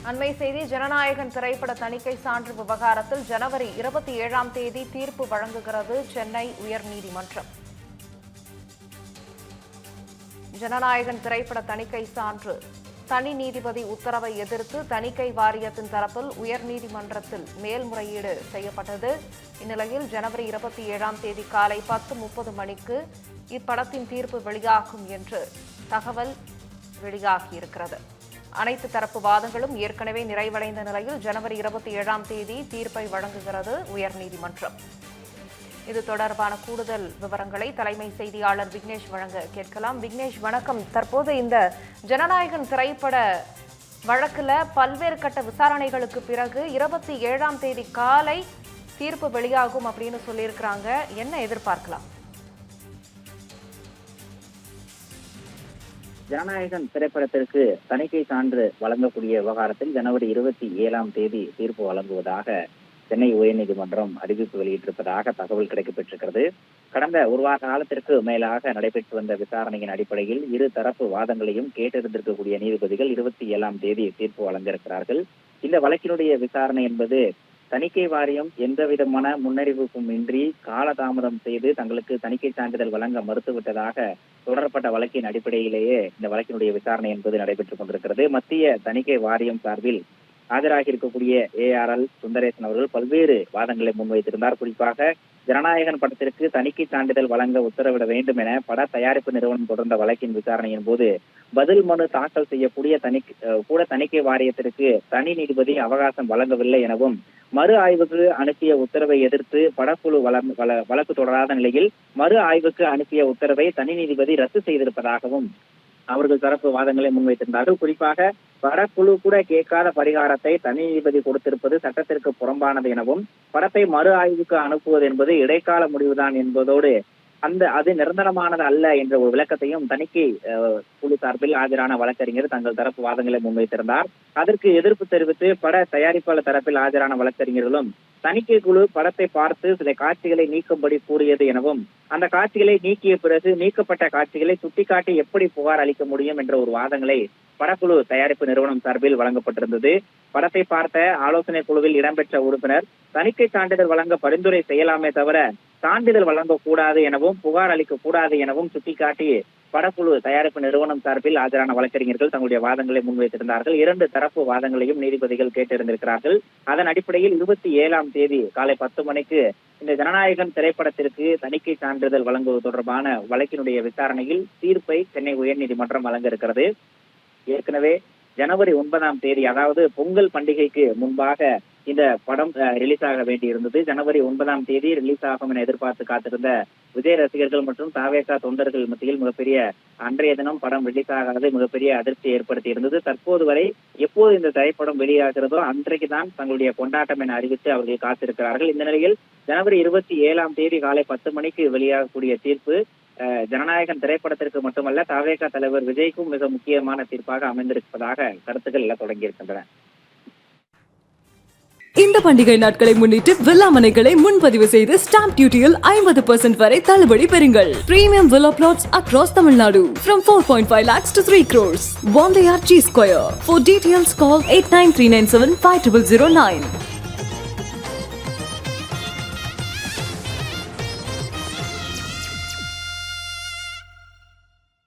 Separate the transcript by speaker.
Speaker 1: அண்மை செய்தி ஜனநாயகன் திரைப்பட தணிக்கை சான்று விவகாரத்தில் ஜனவரி 27ஆம் தேதி தீர்ப்பு வழங்குகிறது சென்னை உயர்நீதிமன்றம். ஜனநாயகன் திரைப்பட தணிக்கை சான்று தனி நீதிபதி உத்தரவை எதிர்த்து தணிக்கை வாரியத்தின் தரப்பில் உயர்நீதிமன்றத்தில் மேல்முறையீடு செய்யப்பட்டது. இந்நிலையில் ஜனவரி 27ஆம் தேதி காலை 10:30 மணிக்கு இப்படத்தின் தீர்ப்பு வெளியாகும் என்று தகவல் வெளியாகியிருக்கிறது. அனைத்து தரப்பு வாதங்களும் ஏற்கனவே நிறைவடைந்த நிலையில் ஜனவரி 27ஆம் தேதி தீர்ப்பை வழங்குகிறது உயர்நீதிமன்றம். இது தொடர்பான கூடுதல் விவரங்களை தலைமை செய்தியாளர் விக்னேஷ் வழங்க கேட்கலாம். விக்னேஷ், வணக்கம். தற்போது இந்த ஜனநாயகன் திரைப்பட வழக்குல பல்வேறு கட்ட விசாரணைகளுக்கு பிறகு 27ஆம் தேதி காலை தீர்ப்பு வெளியாகும் அப்படின்னு சொல்லியிருக்கிறாங்க. என்ன எதிர்பார்க்கலாம்?
Speaker 2: ஜனநாயகன் திரைப்படத்திற்கு தணிக்கை சான்று வழங்கக்கூடிய விவகாரத்தில் ஜனவரி 27ஆம் தேதி தீர்ப்பு வழங்குவதாக சென்னை உயர்நீதிமன்றம் அறிவிப்பு வெளியிட்டிருப்பதாக தகவல் கிடைக்கப்பெற்றிருக்கிறது. கடந்த ஒரு வார காலத்திற்கு மேலாக நடைபெற்று வந்த விசாரணையின் அடிப்படையில் இரு தரப்பு வாதங்களையும் கேட்டிருந்திருக்கக்கூடிய நீதிபதிகள் 27ஆம் தேதி தீர்ப்பு வழங்கியிருக்கிறார்கள். இந்த வழக்கினுடைய விசாரணை என்பது தணிக்கை வாரியம் எந்த விதமான முன்னறிவிப்பும் இன்றி காலதாமதம் செய்து தங்களுக்கு தணிக்கை சான்றிதழ் வழங்க மறுத்துவிட்டதாக தொடரப்பட்ட வழக்கின் அடிப்படையிலேயே இந்த வழக்கினுடைய விசாரணை என்பது நடைபெற்றுக் கொண்டிருக்கிறது. மத்திய தணிக்கை வாரியம் சார்பில் ஆஜராகி இருக்கக்கூடிய ARL சுந்தரேசன் அவர்கள் பல்வேறு வாதங்களை முன்வைத்திருந்தார். குறிப்பாக ஜனநாயகன் படத்திற்கு தணிக்கை சான்றிதழ் வழங்க உத்தரவிட வேண்டும் என பட தயாரிப்பு நிறுவனம் தொடர்ந்த வழக்கின் விசாரணையின் போது பதில் மனு தாக்கல் செய்யக்கூடிய தணிக்கை வாரியத்திற்கு தனி நீதிபதி அவகாசம் வழங்கவில்லை எனவும் மறு ஆய்வுக்கு அனுப்பிய உத்தரவை எதிர்த்து படக்குழு வழக்கு தொடராத நிலையில் மறு ஆய்வுக்கு அனுப்பிய உத்தரவை தனி நீதிபதி ரத்து செய்திருப்பதாகவும் அவர்கள் தரப்பு வாதங்களை முன்வைத்திருந்தார்கள். குறிப்பாக படக்குழு கூட கேட்காத பரிகாரத்தை தனி நீதிபதி கொடுத்திருப்பது சட்டத்திற்கு புறம்பானது எனவும் படத்தை மறு ஆய்வுக்கு அனுப்புவது என்பது இடைக்கால முடிவுதான் என்பதோடு அது நிரந்தரமானது அல்ல என்ற ஒரு விளக்கத்தையும் தணிக்கை குழு சார்பில் ஆஜரான வழக்கறிஞர் தங்கள் தரப்பு வாதங்களை முன்வைத்திருந்தார். அதற்கு எதிர்ப்பு தெரிவித்து பட தயாரிப்பாளர் தரப்பில் ஆஜரான வழக்கறிஞர்களும் தணிக்கை குழு படத்தை பார்த்து சில காட்சிகளை நீக்கும்படி கூறியது எனவும் அந்த காட்சிகளை நீக்கிய பிறகு நீக்கப்பட்ட காட்சிகளை சுட்டிக்காட்டி எப்படி புகார் அளிக்க முடியும் என்ற ஒரு வாதங்களை படக்குழு தயாரிப்பு நிறுவனம் சார்பில் வழங்கப்பட்டிருந்தது. படத்தை பார்த்த ஆலோசனை குழுவில் இடம்பெற்ற உறுப்பினர் தணிக்கை சான்றிதழ் வழங்க பரிந்துரை செய்யலாமே தவிர சான்றிதழ் வழங்கக்கூடாது எனவும் புகார் அளிக்க கூடாது எனவும் சுட்டிக்காட்டி படக்குழு தயாரிப்பு நிறுவனம் சார்பில் ஆஜரான வழக்கறிஞர்கள் தங்களுடைய வாதங்களை முன்வைத்திருந்தார்கள். இரண்டு தரப்பு வாதங்களையும் நீதிபதிகள் கேட்டிருந்திருக்கிறார்கள். அதன் அடிப்படையில் 27ஆம் தேதி காலை 10 மணிக்கு இந்த ஜனநாயகன் திரைப்படத்திற்கு தணிக்கை சான்றிதழ் வழங்குவது தொடர்பான வழக்கினுடைய விசாரணையில் தீர்ப்பை சென்னை உயர்நீதிமன்றம் வழங்க இருக்கிறது. ஏற்கனவே ஜனவரி 9ஆம் தேதி, அதாவது பொங்கல் பண்டிகைக்கு முன்பாக இந்த படம் ரிலீஸ் ஆக வேண்டியிருந்தது. ஜனவரி 9ஆம் தேதி ரிலீஸ் ஆகும் என எதிர்பார்த்து காத்திருந்த விஜய் ரசிகர்கள் மற்றும் தாவேகா தொண்டர்கள் மத்தியில் மிகப்பெரிய அன்றைய தினம் படம் ரிலீஸ் ஆகாது மிகப்பெரிய அதிர்ச்சி ஏற்படுத்தி இருந்தது. தற்போது வரை எப்போது இந்த திரைப்படம் வெளியாகிறதோ அன்றைக்கு தான் தங்களுடைய கொண்டாட்டம் என அறிவித்து அவர்கள் காத்திருக்கிறார்கள். இந்த நிலையில் ஜனவரி 27ஆம் தேதி காலை 10 மணிக்கு வெளியாகக்கூடிய தீர்ப்பு ஜனநாயகன் திரைப்படத்திற்கு மட்டுமல்ல தாவேகா தலைவர் விஜய்க்கும் மிக முக்கியமான தீர்ப்பாக அமைந்திருப்பதாக கருத்துக்கள் எல்லாம் தொடங்கியிருக்கின்றன.
Speaker 3: இந்த பண்டிகை நாட்களை முன்னிட்டு வில்லா மனைகளை முன்பதிவு செய்து ஸ்டாம்ப் டியூட்டியில் 50% வரை தள்ளுபடி பெறுங்கள். Premium villa flats across Tamil Nadu from 4.5 lakhs to 3 crores. One layer G Square. For details call 8939750009.